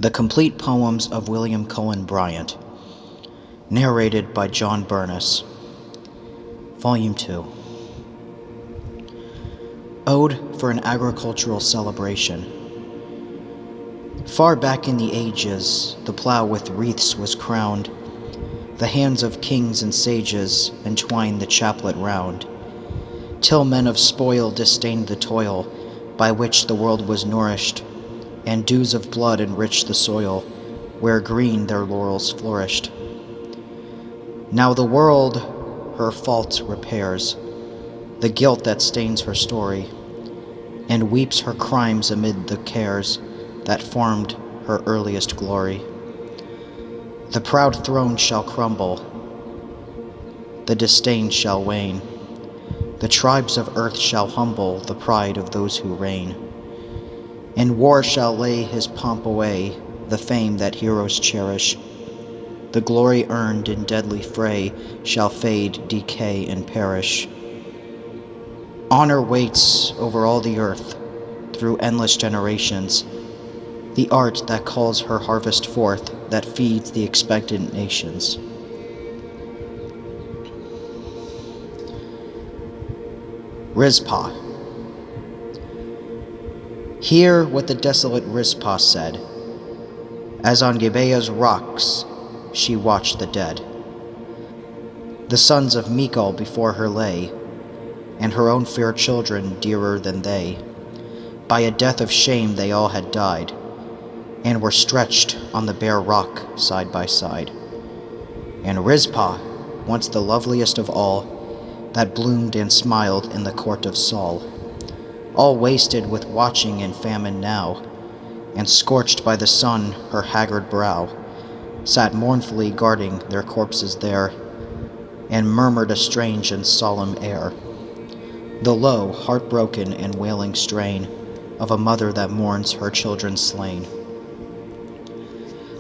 The Complete Poems of William Cullen Bryant, narrated by John Burness, Volume 2. Ode for an Agricultural Celebration. Far back in the ages, the plough with wreaths was crowned, the hands of kings and sages entwined the chaplet round, till men of spoil disdained the toil by which the world was nourished, and dews of blood enriched the soil, where green their laurels flourished. Now the world her faults repairs, the guilt that stains her story, and weeps her crimes amid the cares that formed her earliest glory. The proud throne shall crumble, the disdain shall wane, the tribes of earth shall humble the pride of those who reign. And war shall lay his pomp away, the fame that heroes cherish. The glory earned in deadly fray shall fade, decay, and perish. Honor waits over all the earth, through endless generations, the art that calls her harvest forth, that feeds the expectant nations. Rizpah. Hear what the desolate Rizpah said, as on Gibeah's rocks she watched the dead. The sons of Michal before her lay, and her own fair children dearer than they. By a death of shame they all had died, and were stretched on the bare rock side by side. And Rizpah, once the loveliest of all, that bloomed and smiled in the court of Saul, all wasted with watching and famine now, and scorched by the sun her haggard brow, sat mournfully guarding their corpses there, and murmured a strange and solemn air, the low, heartbroken and wailing strain of a mother that mourns her children slain.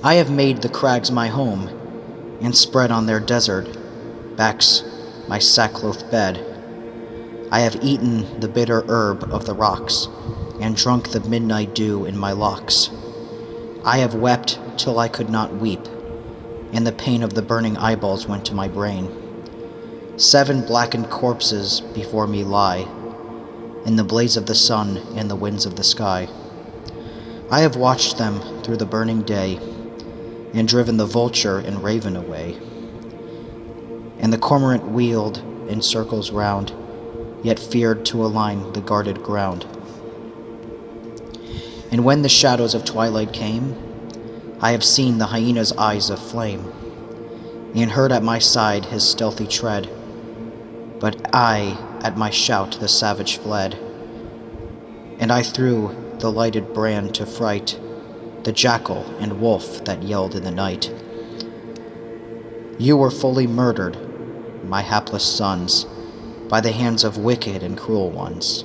I have made the crags my home, and spread on their desert backs my sackcloth bed. I have eaten the bitter herb of the rocks, and drunk the midnight dew in my locks. I have wept till I could not weep, and the pain of the burning eyeballs went to my brain. 7 blackened corpses before me lie, in the blaze of the sun and the winds of the sky. I have watched them through the burning day, and driven the vulture and raven away. And the cormorant wheeled in circles round, yet feared to align the guarded ground. And when the shadows of twilight came, I have seen the hyena's eyes of flame, and heard at my side his stealthy tread, but I, at my shout, the savage fled. And I threw the lighted brand to fright the jackal and wolf that yelled in the night. You were fully murdered, my hapless sons, by the hands of wicked and cruel ones.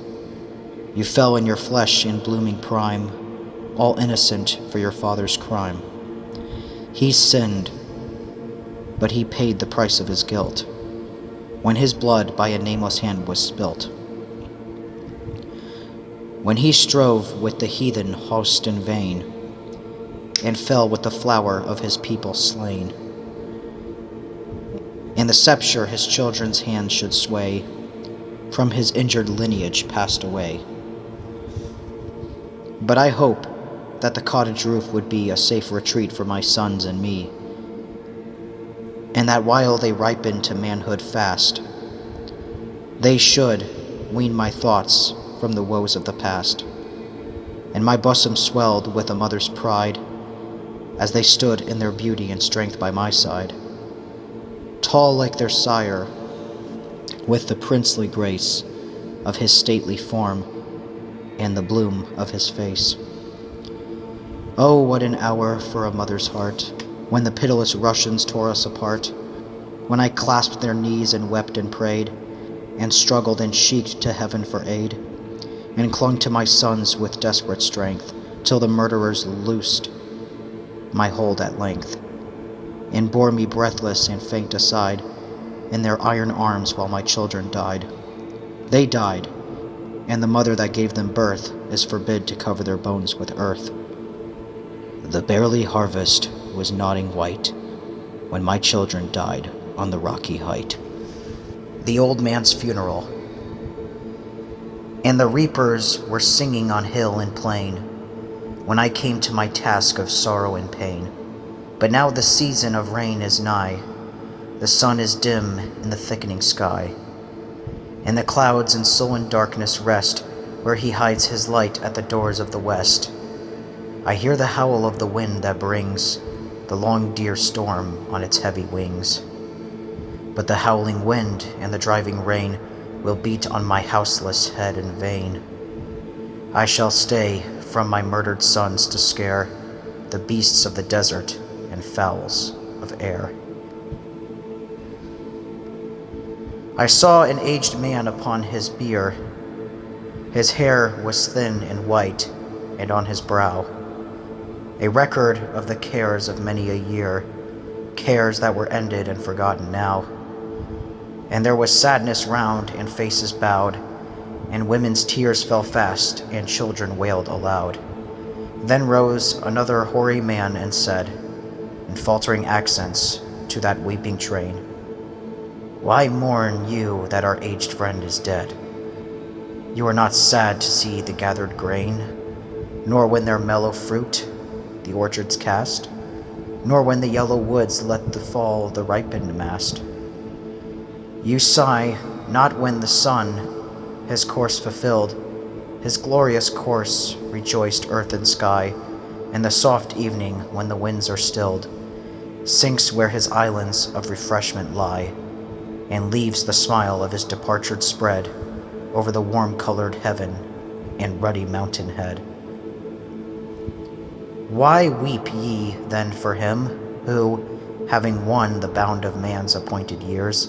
You fell in your flesh in blooming prime, all innocent for your father's crime. He sinned, but he paid the price of his guilt, when his blood by a nameless hand was spilt. When he strove with the heathen host in vain, and fell with the flower of his people slain, and the sceptre his children's hands should sway, from his injured lineage passed away. But I hope that the cottage roof would be a safe retreat for my sons and me, and that while they ripen to manhood fast, they should wean my thoughts from the woes of the past, and my bosom swelled with a mother's pride, as they stood in their beauty and strength by my side, tall like their sire, with the princely grace of his stately form and the bloom of his face. Oh, what an hour for a mother's heart, when the pitiless Russians tore us apart, when I clasped their knees and wept and prayed, and struggled and shrieked to heaven for aid, and clung to my sons with desperate strength, till the murderers loosed my hold at length, and bore me breathless and faint aside in their iron arms while my children died. They died, and the mother that gave them birth is forbid to cover their bones with earth. The barley harvest was nodding white when my children died on the rocky height. The old man's funeral. And the reapers were singing on hill and plain when I came to my task of sorrow and pain. But now the season of rain is nigh. The sun is dim in the thickening sky, and the clouds in sullen darkness rest where he hides his light at the doors of the west. I hear the howl of the wind that brings the long dear storm on its heavy wings. But the howling wind and the driving rain will beat on my houseless head in vain. I shall stay from my murdered sons to scare the beasts of the desert and fowls of air. I saw an aged man upon his bier. His hair was thin and white, and on his brow a record of the cares of many a year, cares that were ended and forgotten now. And there was sadness round, and faces bowed, and women's tears fell fast, and children wailed aloud. Then rose another hoary man and said, in faltering accents to that weeping train, "Why mourn you that our aged friend is dead? You are not sad to see the gathered grain, nor when their mellow fruit the orchards cast, nor when the yellow woods let the fall the ripened mast. You sigh not when the sun, his course fulfilled, his glorious course rejoiced earth and sky, and the soft evening when the winds are stilled, sinks where his islands of refreshment lie, and leaves the smile of his departure spread over the warm-colored heaven and ruddy mountain head. Why weep ye then for him who, having won the bound of man's appointed years,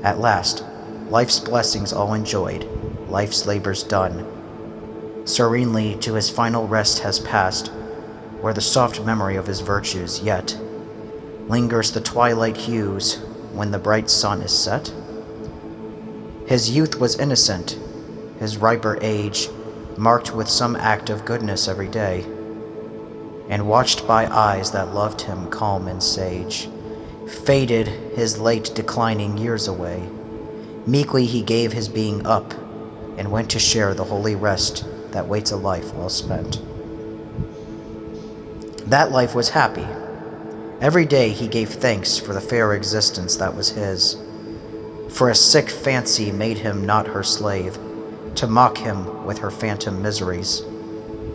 at last, life's blessings all enjoyed, life's labors done, serenely to his final rest has passed, where the soft memory of his virtues yet lingers the twilight hues when the bright sun is set? His youth was innocent, his riper age marked with some act of goodness every day, and watched by eyes that loved him calm and sage, faded his late declining years away. Meekly he gave his being up, and went to share the holy rest that waits a life well spent. That life was happy. Every day he gave thanks for the fair existence that was his, for a sick fancy made him not her slave, to mock him with her phantom miseries.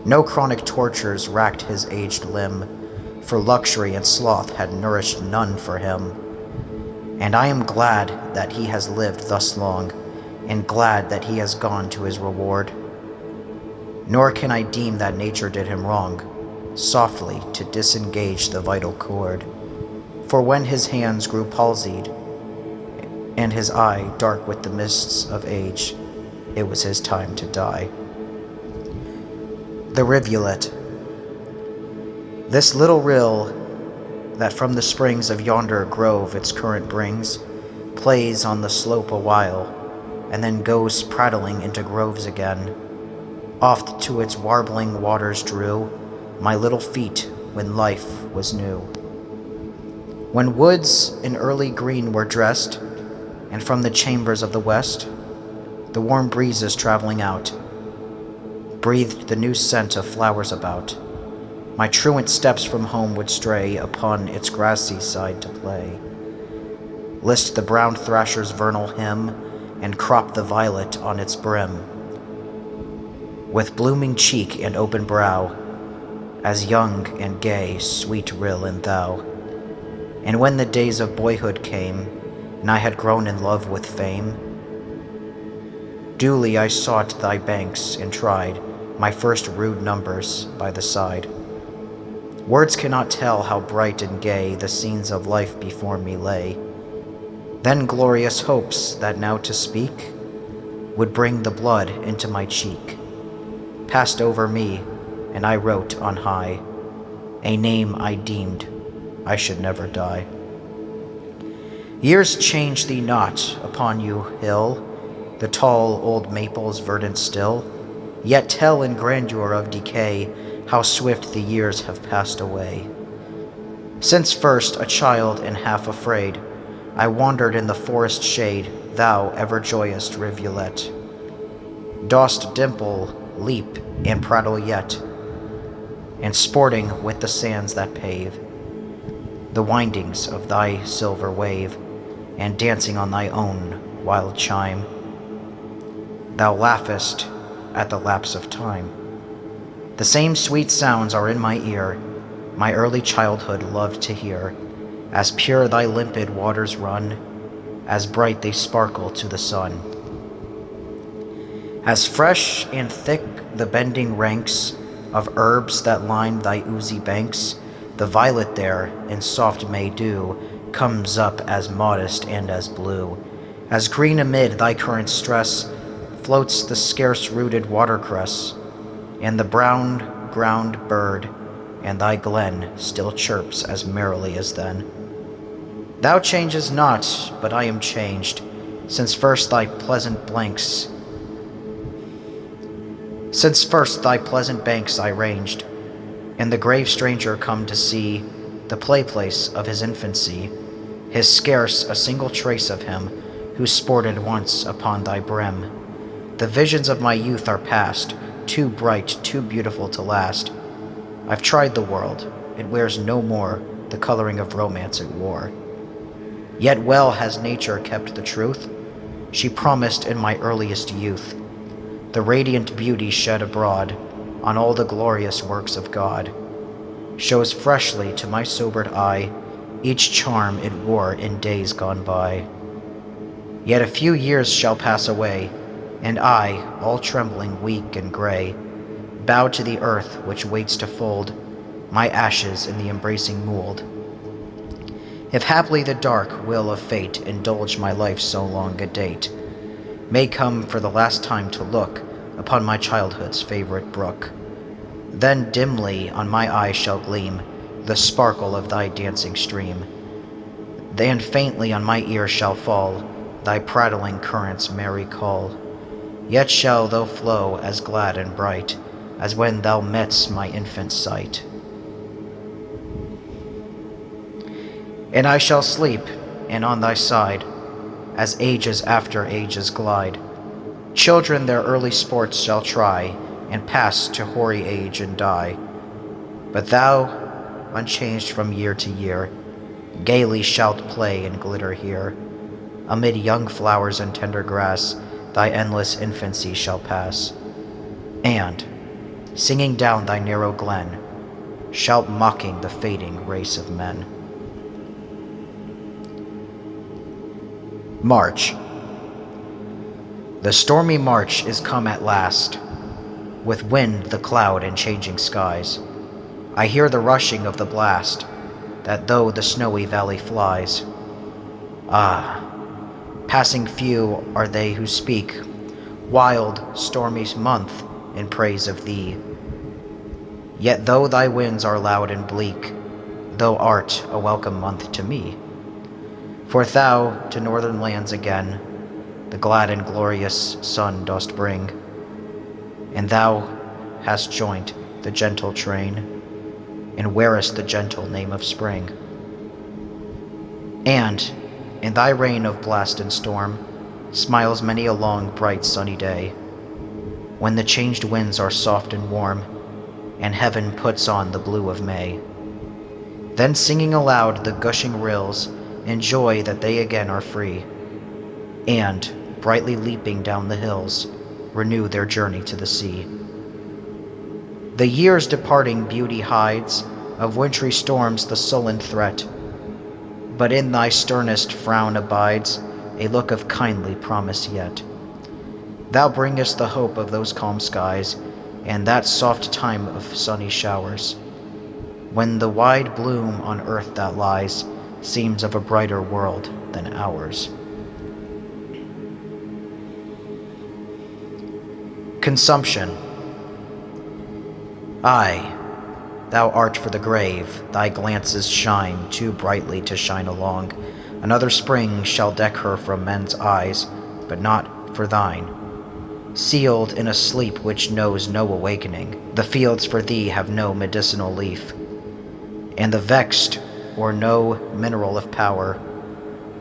No chronic tortures racked his aged limb, for luxury and sloth had nourished none for him. And I am glad that he has lived thus long, and glad that he has gone to his reward. Nor can I deem that nature did him wrong, softly to disengage the vital cord. For when his hands grew palsied, and his eye dark with the mists of age, it was his time to die. The rivulet. This little rill that from the springs of yonder grove its current brings, plays on the slope a while, and then goes prattling into groves again. Oft to its warbling waters drew my little feet when life was new. When woods in early green were dressed, and from the chambers of the west, the warm breezes traveling out breathed the new scent of flowers about, my truant steps from home would stray upon its grassy side to play, list the brown thrasher's vernal hymn, and crop the violet on its brim, with blooming cheek and open brow, as young and gay, sweet rill and thou. And when the days of boyhood came, and I had grown in love with fame, duly I sought thy banks and tried my first rude numbers by the side. Words cannot tell how bright and gay the scenes of life before me lay. Then glorious hopes that now to speak would bring the blood into my cheek passed over me, and I wrote on high a name I deemed I should never die. Years change thee not upon you, hill, the tall old maples verdant still, yet tell in grandeur of decay how swift the years have passed away. Since first a child and half afraid, I wandered in the forest shade, thou ever-joyous rivulet, dost dimple, leap, and prattle yet, and sporting with the sands that pave the windings of thy silver wave, and dancing on thy own wild chime, thou laughest at the lapse of time. The same sweet sounds are in my ear, my early childhood loved to hear, as pure thy limpid waters run, as bright they sparkle to the sun. As fresh and thick the bending ranks of herbs that line thy oozy banks, the violet there, in soft May dew, comes up as modest and as blue. As green amid thy current stress floats the scarce-rooted watercress, and the brown ground bird, and thy glen still chirps as merrily as then. Thou changest not, but I am changed, since first thy pleasant banks I ranged, and the grave stranger come to see the play-place of his infancy, his scarce a single trace of him who sported once upon thy brim. The visions of my youth are past, too bright, too beautiful to last. I've tried the world, it wears no more the coloring of romance it wore. Yet well has nature kept the truth she promised in my earliest youth, the radiant beauty shed abroad on all the glorious works of God, shows freshly to my sobered eye each charm it wore in days gone by. Yet a few years shall pass away, and I, all trembling, weak, and gray, bow to the earth which waits to fold my ashes in the embracing mould. If haply the dark will of fate indulge my life so long a date, may come for the last time to look upon my childhood's favorite brook, then dimly on my eye shall gleam the sparkle of thy dancing stream, then faintly on my ear shall fall thy prattling current's merry call. Yet shall thou flow as glad and bright as when thou met'st my infant sight. And I shall sleep, and on thy side, as ages after ages glide, children their early sports shall try, and pass to hoary age and die. But thou, unchanged from year to year, gaily shalt play and glitter here. Amid young flowers and tender grass, thy endless infancy shall pass, and, singing down thy narrow glen, shalt mocking the fading race of men. March. The stormy March is come at last, with wind, the cloud, and changing skies. I hear the rushing of the blast, that though the snowy valley flies. Ah, passing few are they who speak wild, stormy month in praise of thee. Yet though thy winds are loud and bleak, thou art a welcome month to me. For thou to northern lands again the glad and glorious sun dost bring, and thou hast joined the gentle train, and wearest the gentle name of spring. And in thy reign of blast and storm smiles many a long, bright, sunny day, when the changed winds are soft and warm, and heaven puts on the blue of May. Then singing aloud the gushing rills, in joy that they again are free, and, brightly leaping down the hills, renew their journey to the sea. The year's departing beauty hides of wintry storms the sullen threat, but in thy sternest frown abides a look of kindly promise yet. Thou bringest the hope of those calm skies, and that soft time of sunny showers, when the wide bloom on earth that lies seems of a brighter world than ours. Consumption. Aye, thou art for the grave, thy glances shine too brightly to shine along. Another spring shall deck her from men's eyes, but not for thine. sealed in a sleep which knows no awakening. The fields for thee have no medicinal leaf, and the vexed or no mineral of power,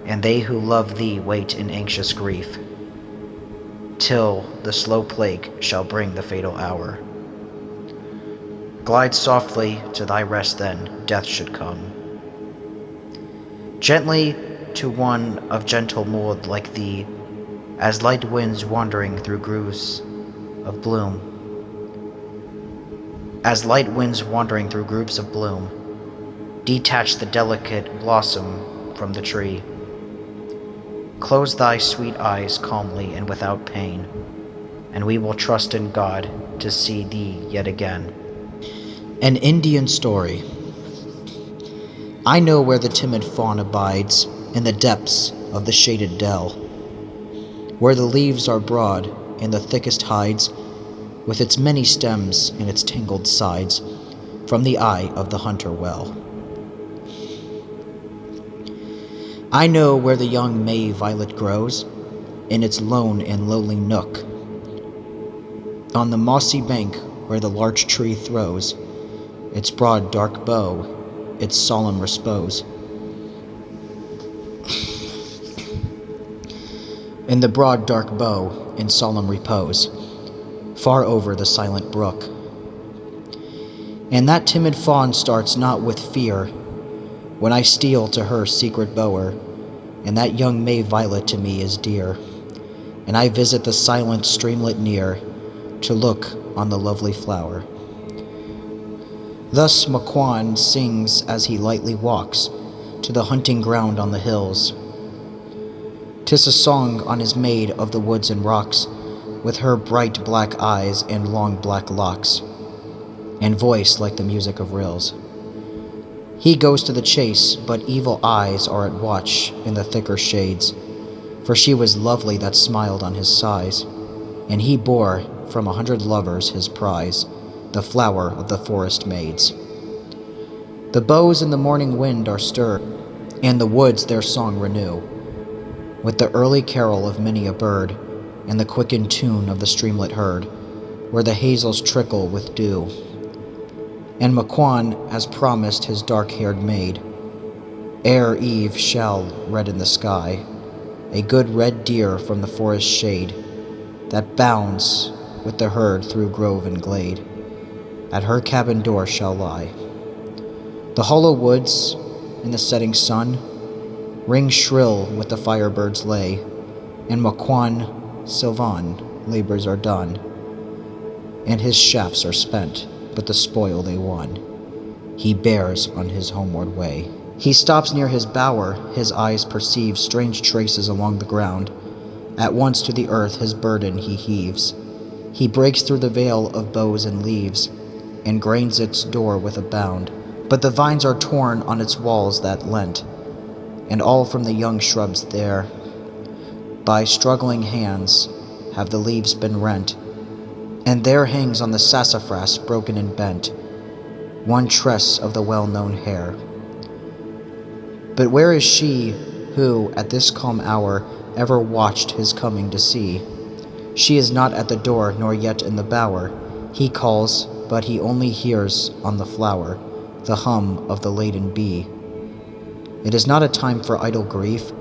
and they who love thee wait in anxious grief, till the slow plague shall bring the fatal hour. Glide softly to thy rest then, death should come. Gently to one of gentle mould like thee, as light winds wandering through grooves of bloom. As light winds wandering through groups of bloom, detach the delicate blossom from the tree. Close thy sweet eyes calmly and without pain, and we will trust in God to see thee yet again. An Indian story. I know where the timid fawn abides, in the depths of the shaded dell, where the leaves are broad and the thickest hides, with its many stems and its tangled sides, from the eye of the hunter well. I know where the young May violet grows, in its lone and lowly nook, on the mossy bank where the larch tree throws its broad dark bow, its solemn repose. In the broad dark bow, in solemn repose, far over the silent brook. And that timid fawn starts not with fear, when I steal to her secret bower, and that young May violet to me is dear, and I visit the silent streamlet near, to look on the lovely flower. Thus Makwan sings as he lightly walks to the hunting ground on the hills. 'Tis a song on his maid of the woods and rocks, with her bright black eyes and long black locks, and voice like the music of rills. He goes to the chase, but evil eyes are at watch in the thicker shades, for she was lovely that smiled on his sighs, and he bore from 100 lovers his prize, the flower of the forest maids. The boughs in the morning wind are stirred, and the woods their song renew, with the early carol of many a bird, and the quickened tune of the streamlet heard, where the hazels trickle with dew. And Makwan has promised his dark-haired maid, ere eve shall redden the sky, a good red deer from the forest shade, that bounds with the herd through grove and glade, at her cabin door shall lie. The hollow woods, in the setting sun, ring shrill with the firebird's lay, and Makwan Sylvan labors are done, and his shafts are spent, but the spoil they won he bears on his homeward way. He stops near his bower, his eyes perceive strange traces along the ground. At once to the earth his burden he heaves. He breaks through the veil of boughs and leaves, and gains its door with a bound. But the vines are torn on its walls that lent, and all from the young shrubs there, by struggling hands, have the leaves been rent, and there hangs on the sassafras broken and bent, one tress of the well-known hair. But where is she who, at this calm hour, ever watched his coming to see? She is not at the door, nor yet in the bower. He calls, but he only hears on the flower the hum of the laden bee. It is not a time for idle grief,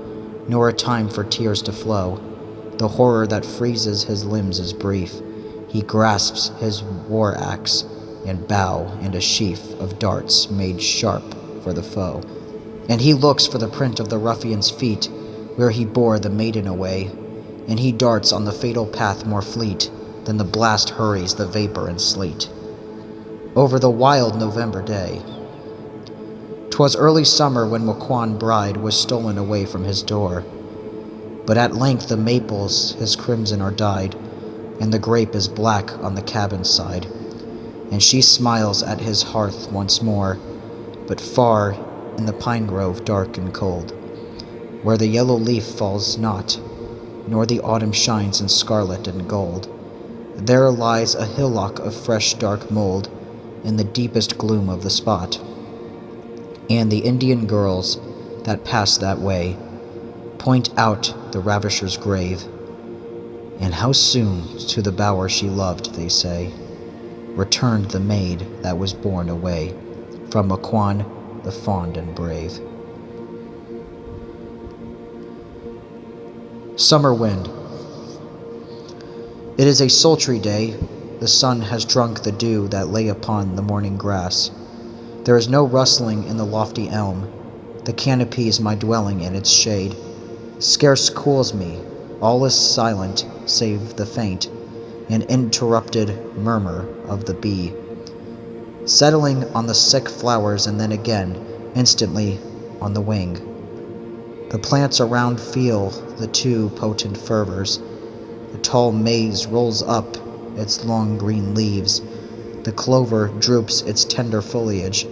nor a time for tears to flow. The horror that freezes his limbs is brief. He grasps his war axe and bow and a sheaf of darts made sharp for the foe. And he looks for the print of the ruffian's feet, where he bore the maiden away, and he darts on the fatal path more fleet than the blast hurries the vapor and sleet. Over the wild November day. 'Twas early summer when Makwan bride was stolen away from his door, but at length the maples his crimson are dyed, and the grape is black on the cabin side, and she smiles at his hearth once more, but far in the pine grove dark and cold, where the yellow leaf falls not, nor the autumn shines in scarlet and gold. There lies a hillock of fresh dark mold in the deepest gloom of the spot, and the Indian girls that pass that way point out the ravisher's grave, And how soon to the bower she loved, they say, returned the maid that was borne away from Makwan the fond and brave. Summer wind. It is a sultry day. The sun has drunk the dew that lay upon the morning grass. There is no rustling in the lofty elm. The canopy is my dwelling in its shade. Scarce cools me. All is silent, save the faint and interrupted murmur of the bee, settling on the sick flowers and then again, instantly, on the wing. The plants around feel the too potent fervors. The tall maize rolls up its long green leaves. The clover droops its tender foliage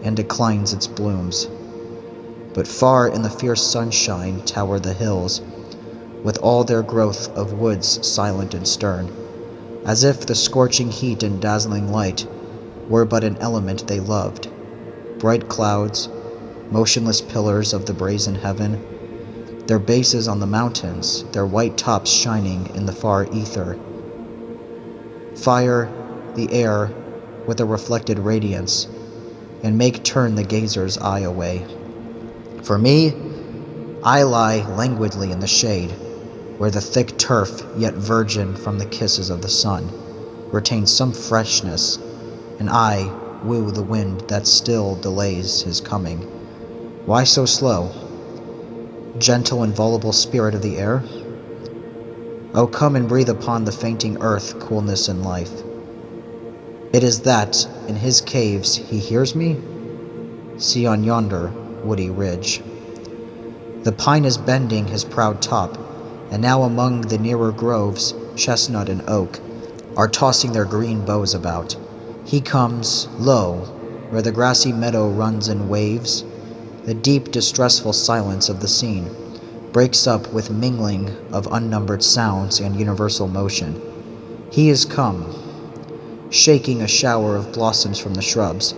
and declines its blooms. But far in the fierce sunshine tower the hills, with all their growth of woods silent and stern, as if the scorching heat and dazzling light were but an element they loved. Bright clouds, motionless pillars of the brazen heaven, their bases on the mountains, their white tops shining in the far ether. Fire the air with a reflected radiance, and make turn the gazer's eye away. For me, I lie languidly in the shade, where the thick turf, yet virgin from the kisses of the sun, retains some freshness, and I woo the wind that still delays his coming. Why so slow? Gentle and voluble spirit of the air? Oh, come and breathe upon the fainting earth coolness and life. It is that, in his caves, he hears me? See on yonder woody ridge. The pine is bending his proud top, and now among the nearer groves, chestnut and oak are tossing their green boughs about. He comes, lo, where the grassy meadow runs in waves. The deep, distressful silence of the scene breaks up with mingling of unnumbered sounds and universal motion. He is come, shaking a shower of blossoms from the shrubs,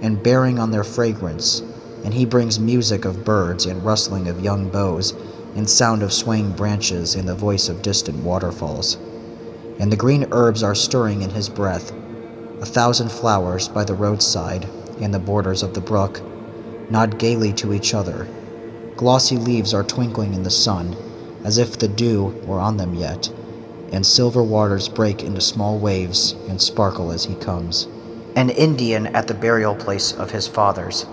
and bearing on their fragrance, and he brings music of birds and rustling of young boughs, and sound of swaying branches and the voice of distant waterfalls. And the green herbs are stirring in his breath. 1,000 flowers by the roadside and the borders of the brook nod gaily to each other. Glossy leaves are twinkling in the sun, as if the dew were on them yet, and silver waters break into small waves and sparkle as he comes. An Indian at the burial place of his fathers.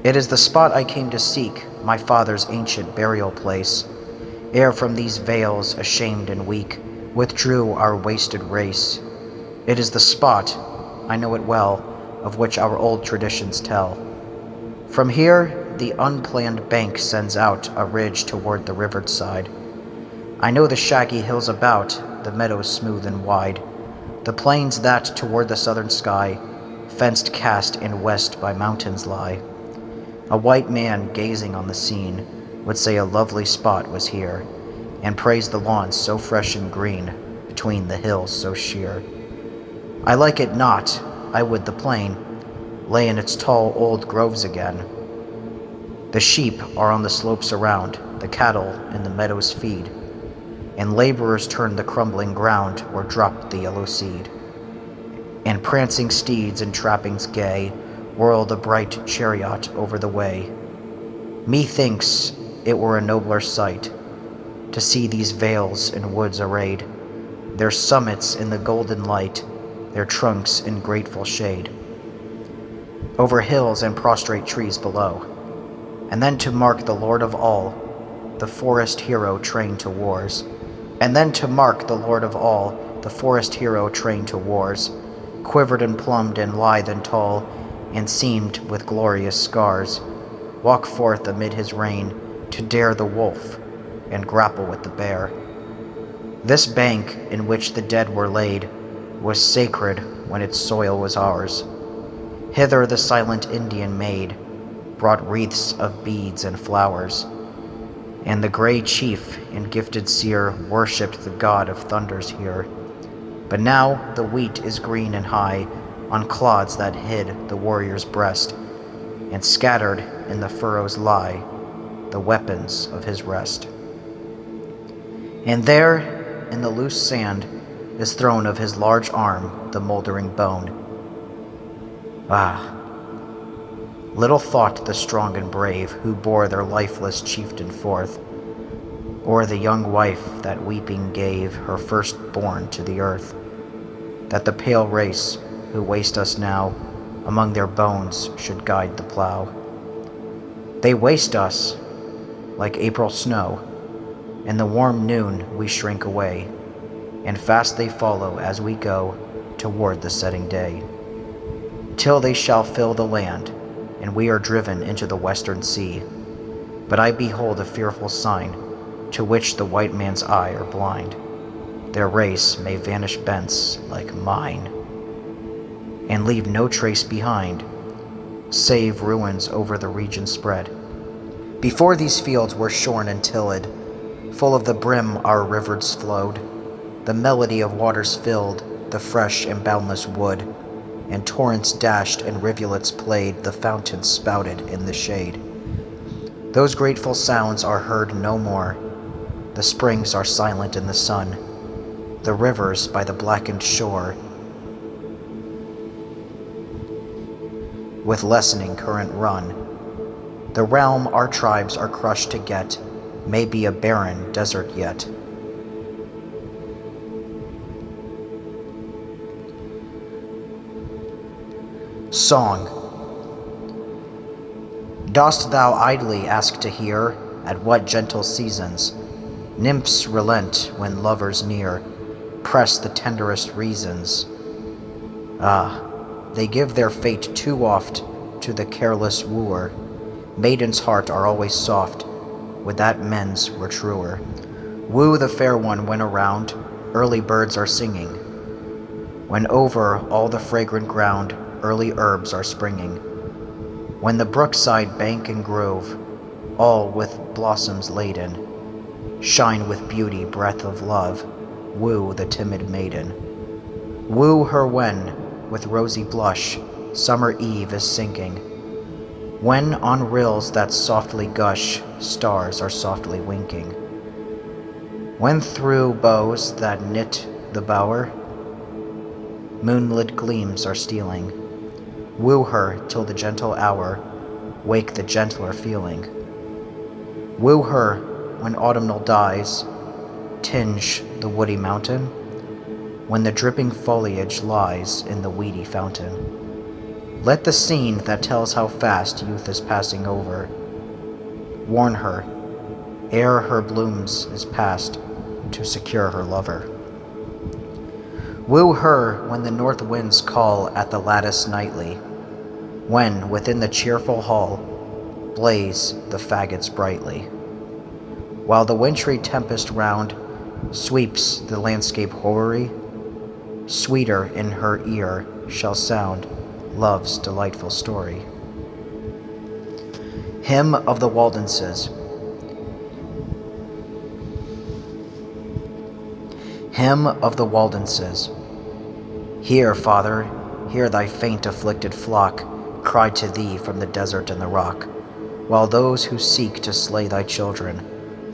It is the spot I came to seek, my father's ancient burial place, ere from these vales, ashamed and weak, withdrew our wasted race. It is the spot, I know it well, of which our old traditions tell. From here, the unplanned bank sends out a ridge toward the rivered side. I know the shaggy hills about, the meadows smooth and wide, the plains that toward the southern sky, fenced cast in west by mountains lie. A white man gazing on the scene would say a lovely spot was here, and praise the lawns so fresh and green, between the hills so sheer. I like it not, I would the plain lay in its tall old groves again. The sheep are on the slopes around, the cattle in the meadows feed, and laborers turn the crumbling ground where dropped the yellow seed. And prancing steeds and trappings gay whirl the bright chariot over the way. Methinks it were a nobler sight to see these vales and woods arrayed, their summits in the golden light, their trunks in grateful shade, over hills and prostrate trees below, and then to mark the Lord of all, the forest hero trained to wars, and then to mark the Lord of all, the forest hero trained to wars, quivered and plumbed and lithe and tall, and seamed with glorious scars, walk forth amid his reign to dare the wolf and grapple with the bear. This bank in which the dead were laid was sacred when its soil was ours. Hither the silent Indian maid brought wreaths of beads and flowers, and the gray chief and gifted seer worshipped the god of thunders here. But now the wheat is green and high on clods that hid the warrior's breast, and scattered in the furrows lie the weapons of his rest. And there, in the loose sand, is thrown of his large arm the mouldering bone. Ah, little thought the strong and brave who bore their lifeless chieftain forth, or the young wife that weeping gave her firstborn to the earth, that the pale race who waste us now among their bones should guide the plow. They waste us like April snow. In the warm noon we shrink away, and fast they follow as we go toward the setting day, till they shall fill the land, and we are driven into the western sea. But I behold a fearful sign, to which the white man's eye are blind. Their race may vanish thence like mine, and leave no trace behind, save ruins over the region spread. Before these fields were shorn and tilled, full of the brim our rivers flowed. The melody of waters filled the fresh and boundless wood, and torrents dashed and rivulets played, the fountains spouted in the shade. Those grateful sounds are heard no more. The springs are silent in the sun. The rivers by the blackened shore, with lessening current run. The realm our tribes are crushed to get may be a barren desert yet. Song. Dost thou idly ask to hear at what gentle seasons nymphs relent when lovers near press the tenderest reasons? Ah, they give their fate too oft to the careless wooer. Maiden's heart are always soft, would that men's were truer. Woo the fair one when around early birds are singing, when over all the fragrant ground early herbs are springing, when the brookside bank and grove, all with blossoms laden, shine with beauty breath of love. Woo the timid maiden. Woo her when, with rosy blush, summer eve is sinking, when on rills that softly gush stars are softly winking, when through boughs that knit the bower moonlit gleams are stealing. Woo her till the gentle hour wake the gentler feeling. Woo her when autumnal dyes tinge the woody mountain, when the dripping foliage lies in the weedy fountain. Let the scene that tells how fast youth is passing over warn her, ere her blooms is past, to secure her lover. Woo her when the north winds call at the lattice nightly, when within the cheerful hall blaze the faggots brightly, while the wintry tempest round sweeps the landscape hoary. Sweeter in her ear shall sound love's delightful story. Hymn of the Waldenses. Hymn of the Waldenses. Hear, Father, hear thy faint afflicted flock cry to thee from the desert and the rock, while those who seek to slay thy children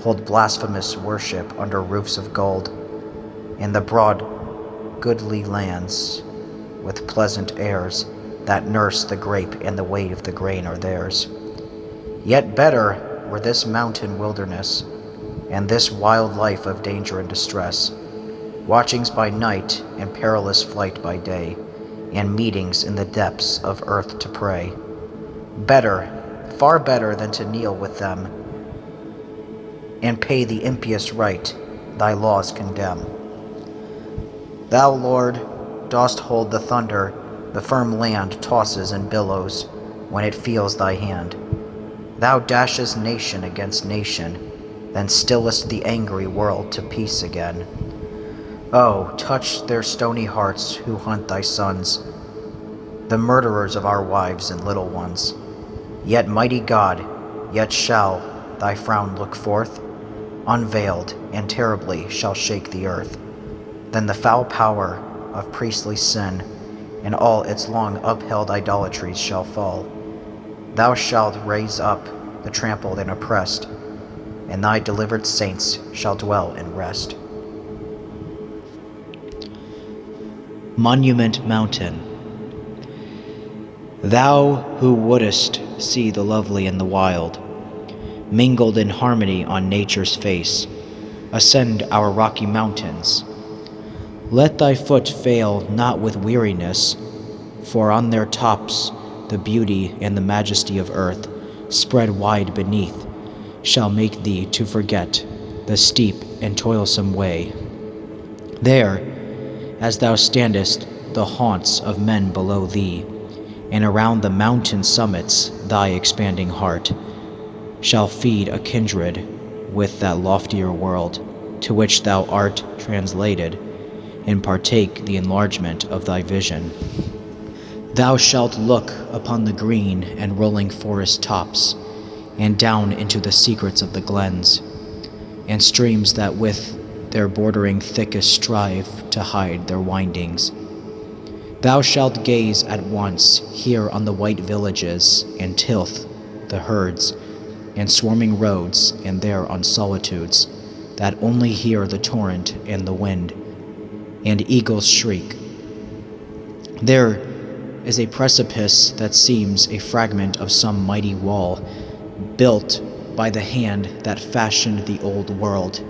hold blasphemous worship under roofs of gold, in the broad goodly lands with pleasant airs that nurse the grape and the wave the grain are theirs. Yet better were this mountain wilderness, and this wild life of danger and distress, watchings by night and perilous flight by day, and meetings in the depths of earth to pray. Better, far better than to kneel with them, and pay the impious right thy laws condemn. Thou, Lord, dost hold the thunder, the firm land tosses and billows when it feels thy hand. Thou dashest nation against nation, then stillest the angry world to peace again. Oh, touch their stony hearts who hunt thy sons, the murderers of our wives and little ones. Yet, mighty God, yet shall thy frown look forth, unveiled, and terribly shall shake the earth. Then the foul power of priestly sin and all its long upheld idolatries shall fall. Thou shalt raise up the trampled and oppressed, and thy delivered saints shall dwell in rest. Monument Mountain. Thou who wouldest see the lovely and the wild, mingled in harmony on nature's face, ascend our rocky mountains. Let thy foot fail not with weariness, for on their tops the beauty and the majesty of earth, spread wide beneath, shall make thee to forget the steep and toilsome way. There, as thou standest, the haunts of men below thee, and around the mountain summits thy expanding heart shall feed a kindred with that loftier world to which thou art translated, and partake the enlargement of thy vision. Thou shalt look upon the green and rolling forest tops, and down into the secrets of the glens, and streams that with their bordering thickest strive to hide their windings. Thou shalt gaze at once here on the white villages, and tilth, the herds, and swarming roads, and there on solitudes that only hear the torrent and the wind, and eagles shriek. There is a precipice that seems a fragment of some mighty wall, built by the hand that fashioned the old world.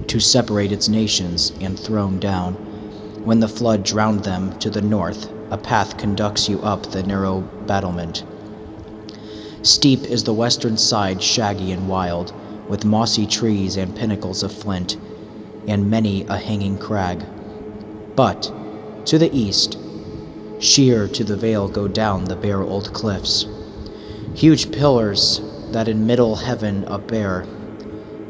To separate its nations, and thrown down, when the flood drowned them to the north, a path conducts you up the narrow battlement. Steep is the western side, shaggy and wild, with mossy trees and pinnacles of flint, and many a hanging crag. But to the east, sheer to the vale go down the bare old cliffs, huge pillars that in middle heaven upbear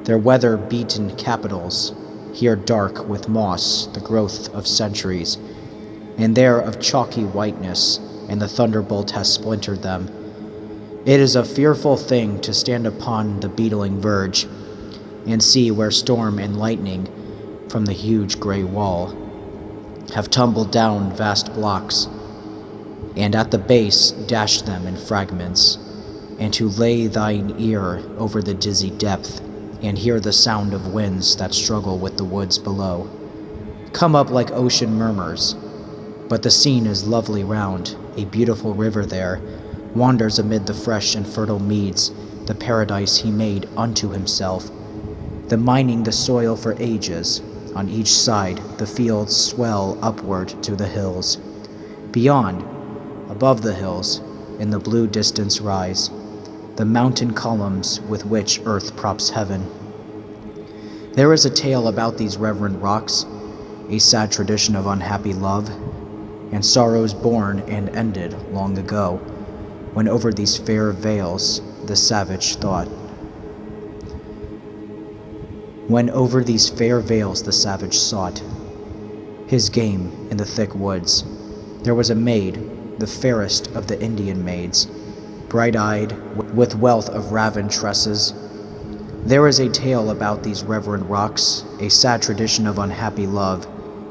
their weather-beaten capitals, here dark with moss, the growth of centuries, and there of chalky whiteness, and the thunderbolt has splintered them. It is a fearful thing to stand upon the beetling verge, and see where storm and lightning from the huge gray wall have tumbled down vast blocks, and at the base dashed them in fragments, and to lay thine ear over the dizzy depth, and hear the sound of winds that struggle with the woods below, come up like ocean murmurs. But the scene is lovely round, a beautiful river there wanders amid the fresh and fertile meads, the paradise he made unto himself, the mining the soil for ages. On each side the fields swell upward to the hills. Beyond, above the hills, in the blue distance rise the mountain columns with which earth props heaven. There is a tale about these reverend rocks, a sad tradition of unhappy love, and sorrows born and ended long ago, when over these fair vales the savage thought. When over these fair vales the savage sought his game in the thick woods, there was a maid, the fairest of the Indian maids, bright-eyed, with wealth of raven tresses. There is a tale about these reverend rocks, a sad tradition of unhappy love,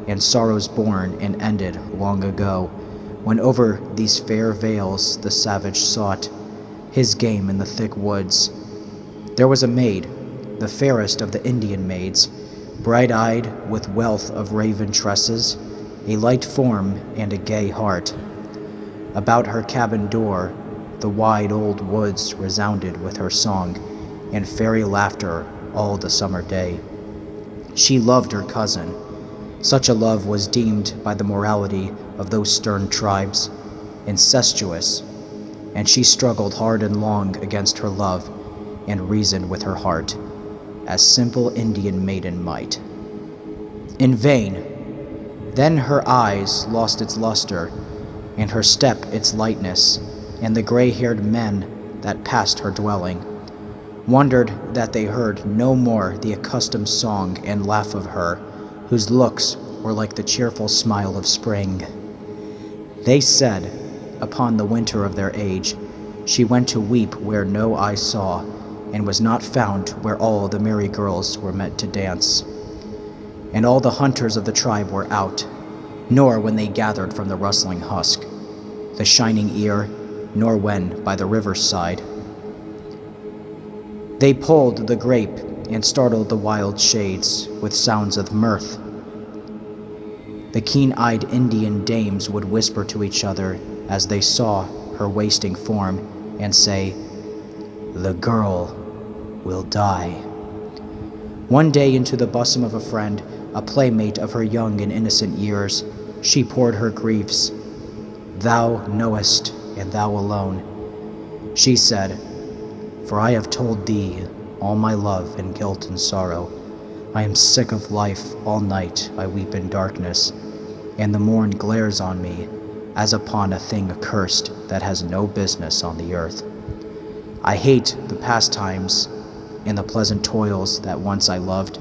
and sorrows born and ended long ago, when over these fair vales the savage sought his game in the thick woods. There was a maid, the fairest of the Indian maids, bright-eyed, with wealth of raven tresses, a light form and a gay heart. About her cabin door the wide old woods resounded with her song and fairy laughter all the summer day. She loved her cousin. Such a love was deemed by the morality of those stern tribes incestuous, and she struggled hard and long against her love and reasoned with her heart, as simple Indian maiden might. In vain. Then her eyes lost its luster, and her step its lightness, and the gray-haired men that passed her dwelling wondered that they heard no more the accustomed song and laugh of her, whose looks were like the cheerful smile of spring. They said, upon the winter of their age, she went to weep where no eye saw, and was not found where all the merry girls were met to dance. And all the hunters of the tribe were out, nor when they gathered from the rustling husk. the shining ear, nor when by the river's side. They pulled the grape and startled the wild shades with sounds of mirth. The keen-eyed Indian dames would whisper to each other as they saw her wasting form and say, "The girl will die." One day into the bosom of a friend, a playmate of her young and innocent years, she poured her griefs. "Thou knowest, and thou alone," she said, "for I have told thee all my love and guilt and sorrow. I am sick of life, all night I weep in darkness, and the morn glares on me as upon a thing accursed that has no business on the earth. I hate the pastimes and the pleasant toils that once I loved.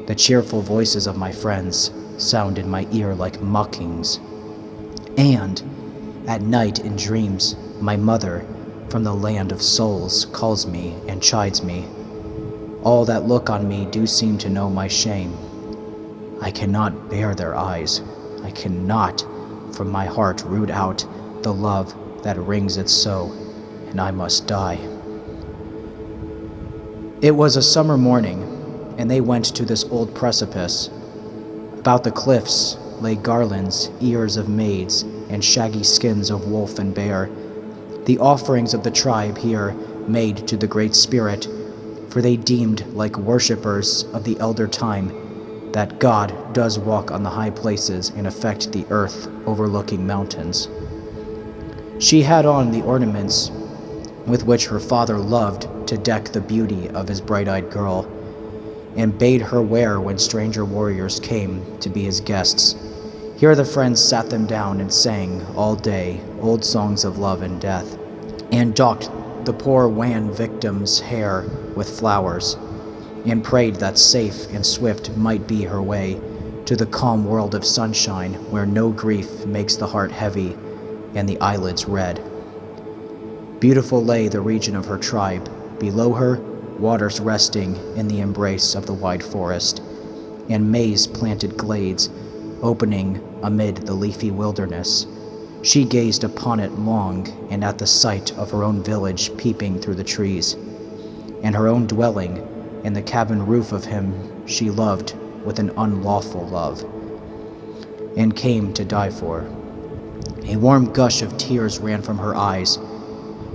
The cheerful voices of my friends sound in my ear like mockings. And at night in dreams, my mother from the land of souls calls me and chides me. All that look on me do seem to know my shame. I cannot bear their eyes. I cannot from my heart root out the love that wrings it so, and I must die." It was a summer morning, and they went to this old precipice. About the cliffs lay garlands, ears of maids, and shaggy skins of wolf and bear, the offerings of the tribe here made to the Great Spirit, for they deemed, like worshippers of the elder time, that God does walk on the high places and affect the earth overlooking mountains. She had on the ornaments with which her father loved to deck the beauty of his bright-eyed girl, and bade her wear when stranger warriors came to be his guests. Here the friends sat them down and sang all day old songs of love and death, and docked the poor wan victim's hair with flowers, and prayed that safe and swift might be her way to the calm world of sunshine where no grief makes the heart heavy and the eyelids red. Beautiful lay the region of her tribe. Below her, waters resting in the embrace of the wide forest, and maize-planted glades opening amid the leafy wilderness. She gazed upon it long, and at the sight of her own village peeping through the trees, and her own dwelling, and the cabin roof of him she loved with an unlawful love, and came to die for. A warm gush of tears ran from her eyes,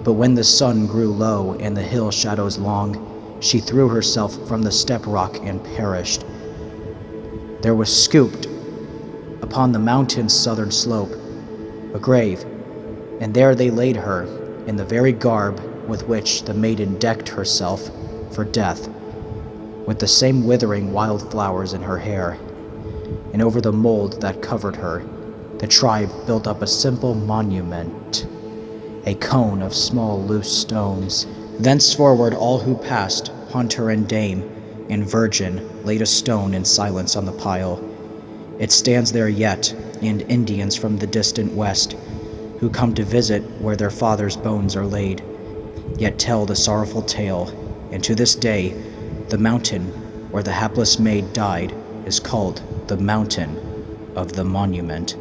but when the sun grew low and the hill shadows long, she threw herself from the step rock and perished. There was scooped upon the mountain's southern slope a grave, and there they laid her in the very garb with which the maiden decked herself for death, with the same withering wild flowers in her hair, and over the mold that covered her, the tribe built up a simple monument, a cone of small loose stones. Thenceforward all who passed, hunter and dame and virgin, laid a stone in silence on the pile. It stands there yet, and Indians from the distant west, who come to visit where their fathers' bones are laid, yet tell the sorrowful tale, and to this day the mountain where the hapless maid died is called the Mountain of the Monument.